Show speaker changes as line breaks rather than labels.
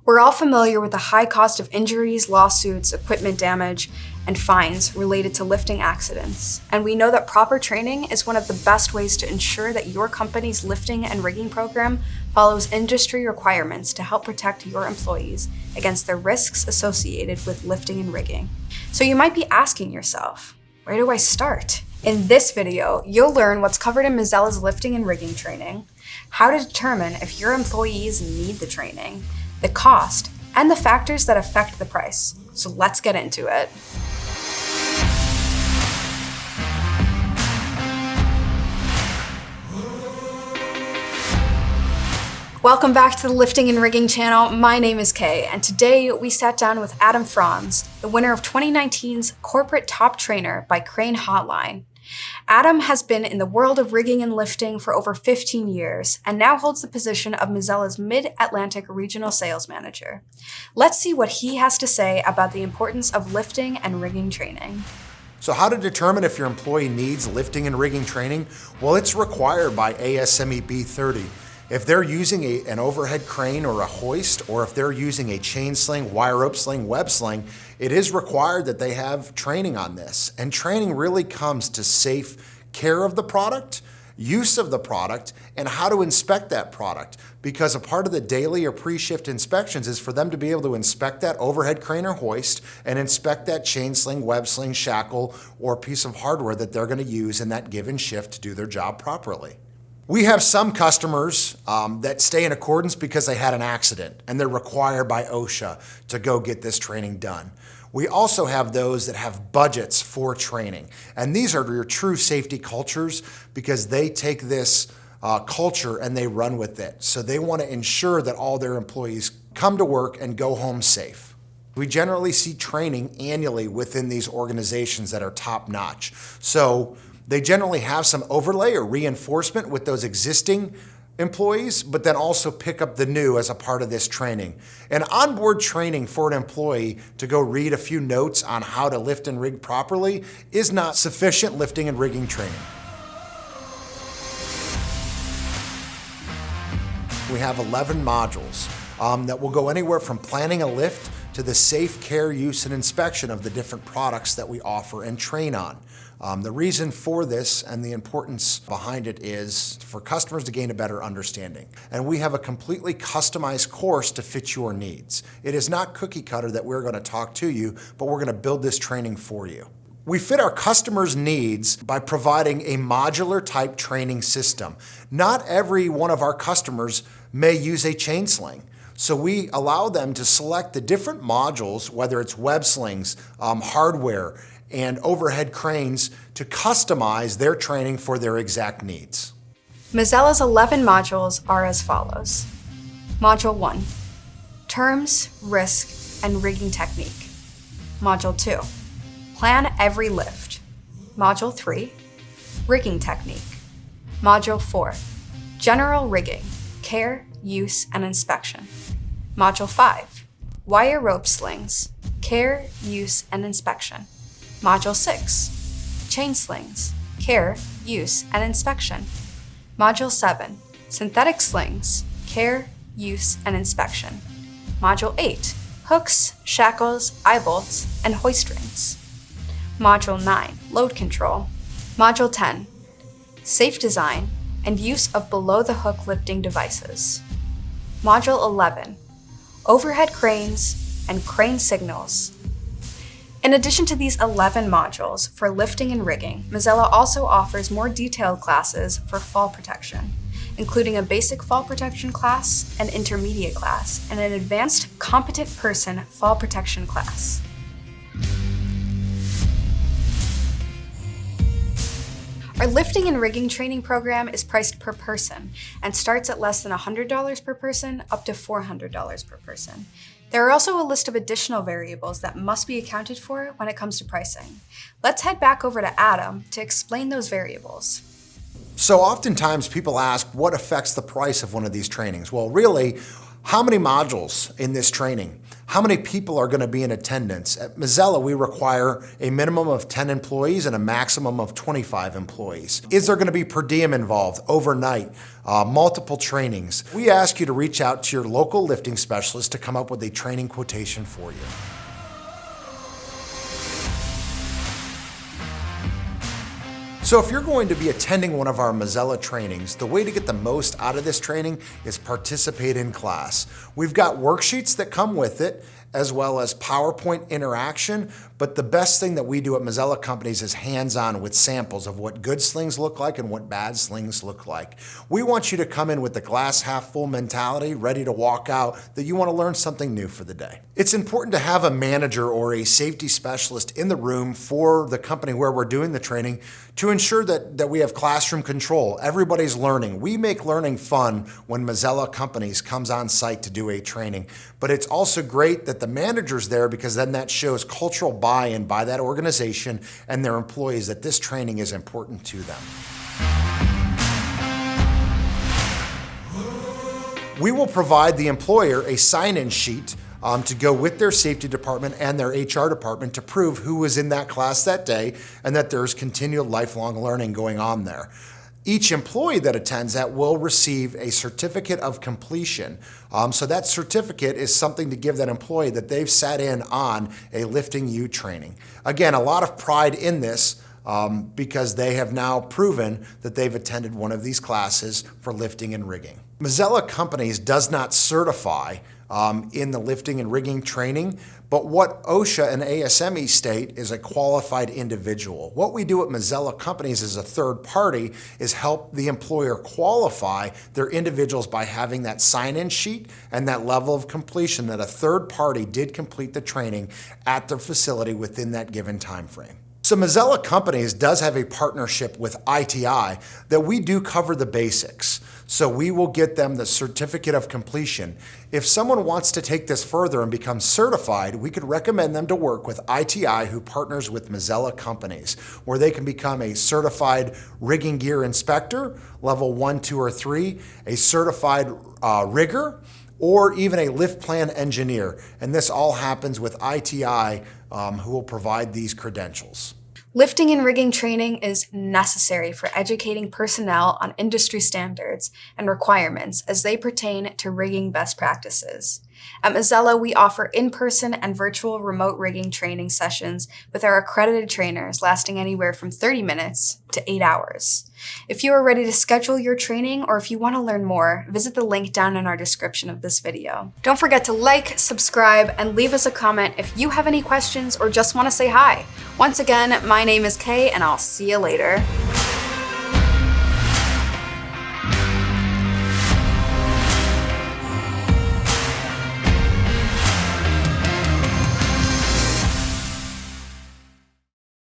We're all familiar with the high cost of injuries, lawsuits, equipment damage, and fines related to lifting accidents. And we know that proper training is one of the best ways to ensure that your company's lifting and rigging program follows industry requirements to help protect your employees against the risks associated with lifting and rigging. So you might be asking yourself, where do I start? In this video, you'll learn what's covered in Mazzella's lifting and rigging training, how to determine if your employees need the training, the cost, and the factors that affect the price. So let's get into it. Welcome back to the Lifting and Rigging channel. My name is Kay, and today we sat down with Adam Franz, the winner of 2019's Corporate Top Trainer by Crane Hotline. Adam has been in the world of rigging and lifting for over 15 years and now holds the position of Mazzella's Mid-Atlantic Regional Sales Manager. Let's see what he has to say about the importance of lifting and rigging training.
So how to determine if your employee needs lifting and rigging training? Well, it's required by ASME B30. If they're using an overhead crane or a hoist, or if they're using a chain sling, wire rope sling, web sling, it is required that they have training on this. And training really comes to safe care of the product, use of the product, and how to inspect that product. Because a part of the daily or pre-shift inspections is for them to be able to inspect that overhead crane or hoist and inspect that chain sling, web sling, shackle, or piece of hardware that they're going to use in that given shift to do their job properly. We have some customers that stay in accordance because they had an accident and they're required by OSHA to go get this training done. We also have those that have budgets for training, and these are your true safety cultures because they take this culture and they run with it. So they want to ensure that all their employees come to work and go home safe. We generally see training annually within these organizations that are top-notch. So they generally have some overlay or reinforcement with those existing employees, but then also pick up the new as a part of this training. And onboard training for an employee to go read a few notes on how to lift and rig properly is not sufficient lifting and rigging training. We have 11 modules that will go anywhere from planning a lift to the safe care, use, and inspection of the different products that we offer and train on. The reason for this and the importance behind it is for customers to gain a better understanding. And we have a completely customized course to fit your needs. It is not cookie cutter that we're going to talk to you, but we're going to build this training for you. We fit our customers' needs by providing a modular type training system. Not every one of our customers may use a chain sling. So we allow them to select the different modules, whether it's web slings, hardware, and overhead cranes to customize their training for their exact needs.
Mazzella's 11 modules are as follows. Module 1, Terms, Risk, and Rigging Technique. Module 2, Plan Every Lift. Module 3, Rigging Technique. Module 4, General Rigging, Care, Use, and Inspection. Module 5, Wire Rope Slings, Care, Use, and Inspection. Module 6, Chain Slings, Care, Use, and Inspection. Module 7, Synthetic Slings, Care, Use, and Inspection. Module 8, Hooks, Shackles, Eye Bolts, and Hoist Rings. Module 9, Load Control. Module 10, Safe Design and Use of Below-the-Hook Lifting Devices. Module 11, Overhead Cranes and Crane Signals. In addition to these 11 modules for lifting and rigging, Mazzella also offers more detailed classes for fall protection, including a basic fall protection class, an intermediate class, and an advanced competent person fall protection class. Our lifting and rigging training program is priced per person and starts at less than $100 per person up to $400 per person. There are also a list of additional variables that must be accounted for when it comes to pricing. Let's head back over to Adam to explain those variables.
So oftentimes people ask what affects the price of one of these trainings. Well, really, How many modules in this training? How many people are going to be in attendance? At Mazzella, we require a minimum of 10 employees and a maximum of 25 employees. Is there going to be per diem involved, overnight, multiple trainings? We ask you to reach out to your local lifting specialist to come up with a training quotation for you. So if you're going to be attending one of our Mazzella trainings, the way to get the most out of this training is participate in class. We've got worksheets that come with it, as well as PowerPoint interaction, but the best thing that we do at Mazzella Companies is hands-on with samples of what good slings look like and what bad slings look like. We want you to come in with the glass half full mentality, ready to walk out, that you want to learn something new for the day. It's important to have a manager or a safety specialist in the room for the company where we're doing the training to ensure that we have classroom control. Everybody's learning. We make learning fun when Mazzella Companies comes on site to do a training, but it's also great that the manager's there because then that shows cultural buy-in by that organization and their employees that this training is important to them. We will provide the employer a sign-in sheet to go with their safety department and their HR department to prove who was in that class that day and that there's continual lifelong learning going on there. Each employee that attends that will receive a certificate of completion. So that certificate is something to give that employee that they've sat in on a Lifting U training. Again, a lot of pride in this because they have now proven that they've attended one of these classes for lifting and rigging. Mazzella Companies does not certify in the lifting and rigging training, but what OSHA and ASME state is a qualified individual. What we do at Mazzella Companies as a third party is help the employer qualify their individuals by having that sign-in sheet and that level of completion that a third party did complete the training at their facility within that given time frame. So Mazzella Companies does have a partnership with ITI that we do cover the basics. So we will get them the certificate of completion. If someone wants to take this further and become certified, we could recommend them to work with ITI, who partners with Mazzella Companies, where they can become a certified rigging gear inspector, level 1, 2, or 3, a certified rigger, or even a lift plan engineer. And this all happens with ITI, who will provide these credentials.
Lifting and rigging training is necessary for educating personnel on industry standards and requirements as they pertain to rigging best practices. At Mazzella, we offer in-person and virtual remote rigging training sessions with our accredited trainers lasting anywhere from 30 minutes to 8 hours. If you are ready to schedule your training or if you want to learn more, visit the link down in our description of this video. Don't forget to like, subscribe, and leave us a comment if you have any questions or just want to say hi. Once again, my name is Kay, and I'll see you later.